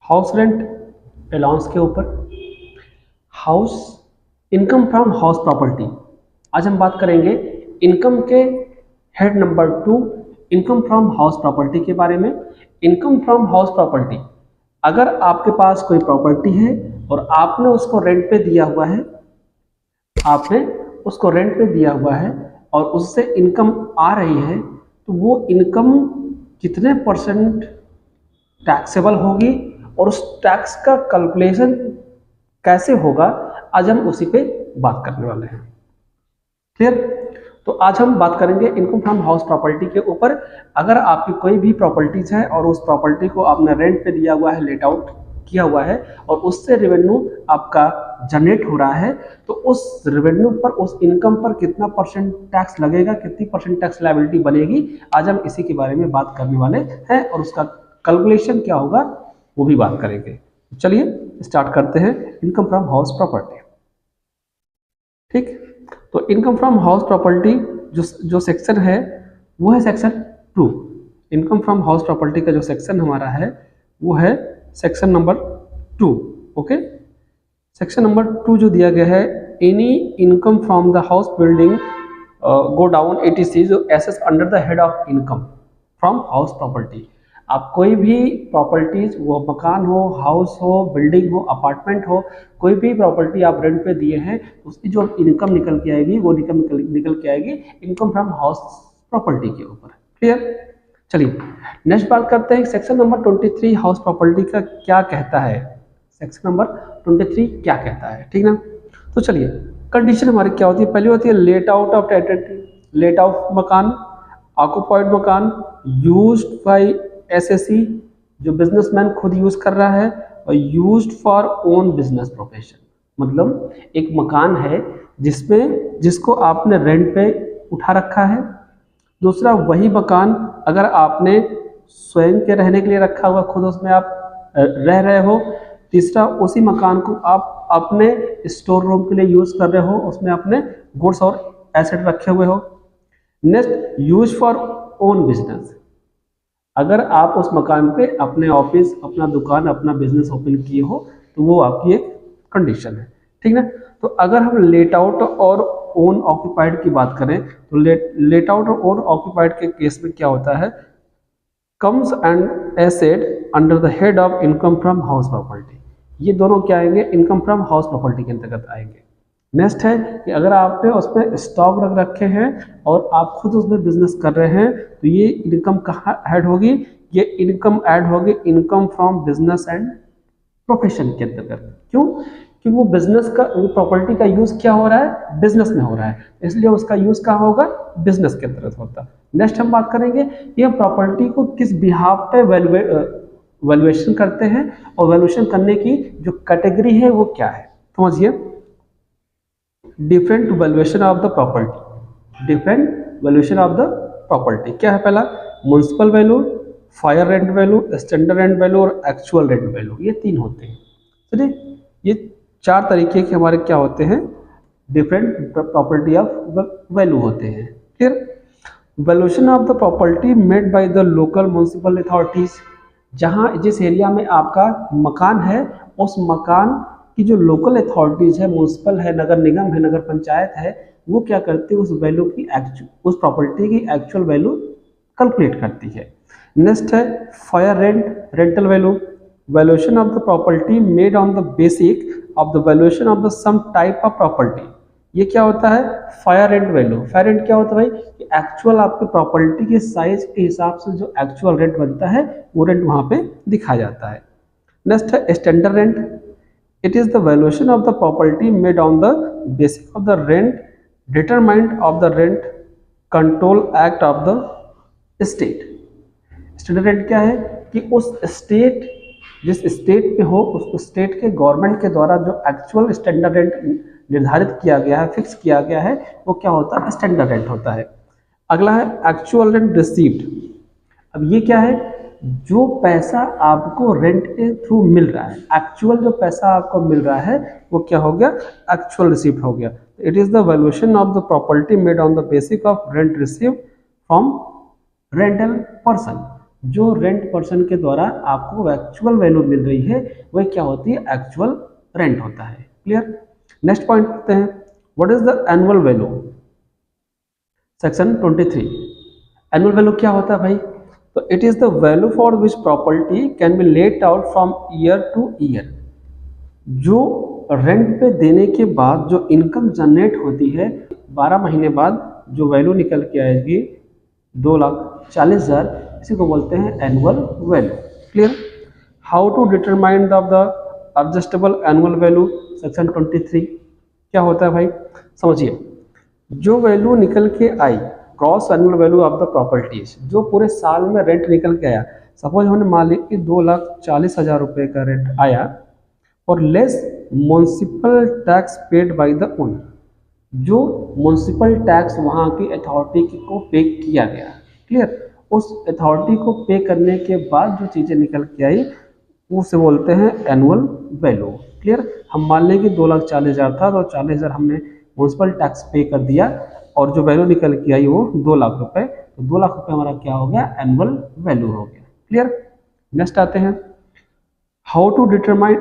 House rent allowance के ऊपर, house income from house property. आज हम बात करेंगे इनकम के head number 2 income from house property के बारे में। इनकम फ्रॉम हाउस प्रॉपर्टी, अगर आपके पास कोई प्रॉपर्टी है और आपने उसको रेंट पे दिया हुआ है, आपने उसको रेंट पे दिया हुआ है और उससे इनकम आ रही है, तो वो इनकम कितने परसेंट टैक्सेबल होगी और उस टैक्स का कैलकुलेशन कैसे होगा, आज हम उसी पे बात करने वाले हैं। क्लियर? तो आज हम बात करेंगे इनकम फ्रॉम हाउस प्रॉपर्टी के ऊपर। अगर आपकी कोई भी प्रॉपर्टीज है और उस प्रॉपर्टी को आपने रेंट पे दिया हुआ है, लेट आउट किया हुआ है और उससे रेवेन्यू आपका जनरेट हो रहा है, तो उस रेवेन्यू पर, उस इनकम पर कितना परसेंट टैक्स लगेगा, कितनी परसेंट टैक्स लायबिलिटी बनेगी, आज हम इसी के बारे में बात करने वाले हैं और उसका कैलकुलेशन क्या होगा वो भी बात करेंगे। चलिए स्टार्ट करते हैं इनकम फ्रॉम हाउस प्रॉपर्टी। ठीक, तो इनकम फ्रॉम हाउस प्रॉपर्टी जो सेक्शन है वो है section 2। Income from house property का जो सेक्शन हमारा है वो है section number 2। Okay, section number 2 जो दिया गया है, any income from the house building go down etc जो assess under the head of income from house property. आप कोई भी प्रॉपर्टीज, वो मकान हो, हाउस हो, बिल्डिंग हो, अपार्टमेंट हो, कोई भी प्रॉपर्टी आप रेंट पे दिए हैं, उसकी जो इनकम निकल के आएगी वो निकल के आएगी इनकम फ्रॉम हाउस प्रॉपर्टी के ऊपर। क्लियर? चलिए नेक्स्ट बात करते हैं सेक्शन नंबर 23 हाउस प्रॉपर्टी का क्या कहता है। सेक्शन नंबर 23 क्या कहता है, ठीक ना? तो चलिए, कंडीशन हमारी क्या होती है? पहली होती है let out of tenant, let out मकान, ऑक्युपाइड मकान, यूज्ड बाय एसएससी जो बिजनेसमैन खुद यूज कर रहा है, और used for own business profession, मतलब एक मकान है जिसको आपने रेंट पे उठा रखा है। दूसरा, वही मकान अगर आपने स्वयं के रहने के लिए रखा हुआ, खुद उसमें आप रह रहे हो। तीसरा, उसी मकान को आप अपने स्टोर रूम के लिए यूज कर रहे हो, उसमें अपने गुड्स और एसेट रखे हुए हो। Next, use for own business, अगर आप उस मकान पे अपने ऑफिस, अपना दुकान, अपना बिजनेस ओपन किए हो, तो वो आपकी एक कंडीशन है, ठीक ना? तो अगर हम लेट आउट और ओन ऑक्यूपाइड की बात करें, तो लेट आउट और ओन ऑक्यूपाइड के केस में क्या होता है, comes and asset under the head of income from house property. ये दोनों क्या आएंगे? इनकम फ्रॉम हाउस प्रॉपर्टी के अंतर्गत आएंगे। नेक्स्ट है कि अगर आपने उसमें स्टॉक रख रखे हैं और आप खुद उसमें बिजनेस कर रहे हैं, तो ये इनकम कहाँ ऐड होगी? ये इनकम ऐड होगी income from business and profession के अंतर्गत। क्यों? क्योंकि वो बिजनेस का, वो प्रॉपर्टी का यूज क्या हो रहा है? बिजनेस में हो रहा है, इसलिए उसका यूज कहाँ होगा? बिजनेस के अंतर्गत होता है। नेक्स्ट हम बात करेंगे कि हम प्रॉपर्टी को किस बिहाफ पे वैल्यूएशन करते हैं और वैल्यूएशन करने की जो कैटेगरी है वो क्या है, समझिए। Different valuation of the property, different valuation of the property क्या है? पहला municipal value, fair rent value, standard rent value और एक्चुअल रेंट वैल्यू, ये 3 होते हैं। चलिए, ये 4 तरीके के हमारे क्या होते हैं? डिफरेंट प्रॉपर्टी ऑफ वैल्यू होते हैं। फिर valuation of the property made by the local municipal authorities, जहाँ जिस एरिया में आपका मकान है, उस मकान की जो लोकल अथॉरिटीज है, म्युनिसिपल है, नगर निगम है, नगर पंचायत है, वो क्या करती है? उस वैल्यू की, उस प्रॉपर्टी की एक्चुअल वैल्यू कैलकुलेट करती है। नेक्स्ट है fair rent, rental value, valuation of the property made on the basic of the some of of सम टाइप ऑफ प्रॉपर्टी। ये क्या होता है? Fair rent value. Fair rent क्या होता है भाई? कि एक्चुअल आपके प्रॉपर्टी के साइज के हिसाब से जो एक्चुअल रेंट बनता है, वो रेंट वहां पे दिखाया जाता है। नेक्स्ट है standard rent, it is the valuation of the property made on the basis of the rent determined of the rent control act of the state। Standard rent क्या है? कि उस स्टेट, जिस स्टेट में हो, उस स्टेट के गवर्नमेंट के द्वारा जो एक्चुअल स्टैंडर्ड रेंट निर्धारित किया गया है, फिक्स किया गया है, वो क्या होता है? स्टैंडर्ड रेंट होता है। अगला है एक्चुअल रेंट रिसीव्ड। अब ये क्या है? जो पैसा आपको रेंट के थ्रू मिल रहा है, एक्चुअल जो पैसा आपको मिल रहा है, वो क्या हो गया? एक्चुअल रिसीव्ड हो गया। It is the some of the property made on the basis of rent received from rental person. जो रेंट पर्सन के द्वारा आपको एक्चुअल वैल्यू मिल रही है वह क्या होती है, एक्चुअल रेंट होता है। क्लियर। नेक्स्ट पॉइंट करते हैं, what is the annual value. Section 23, annual value क्या होता है भाई, तो it is the value for which property can be let out from year two year. जो रेंट पे देने के बाद जो इनकम जनरेट होती है 12 महीने बाद जो वैल्यू निकल के आएगी 2,40,000, इसी को बोलते हैं annual value. Clear. How to determine the adjustable annual value, section 23 क्या होता है भाई, समझिए। जो वैल्यू निकल के आई gross annual value of the properties, जो पूरे साल में रेंट निकल के आया, सपोज हमने मान लिया कि 2,40,000 रुपये का रेंट आया और less municipal tax paid by the owner, जो म्युनिसिपल टैक्स वहाँ की अथॉरिटी को पे किया गया। क्लियर। उस अथॉरिटी को पे करने के बाद जो चीज़ें निकल के आई उसे बोलते हैं एनुअल वैल्यू। क्लियर। हम मान लें कि 2,40,000 था तो 40,000 हमने म्युनिसिपल टैक्स पे कर दिया और जो वैल्यू निकल के आई वो 2,00,000 रुपये, तो 2,00,000 रुपये हमारा क्या हो गया, एनुअल वैल्यू हो गया। क्लियर। नेक्स्ट आते हैं, हाउ टू डिटरमाइन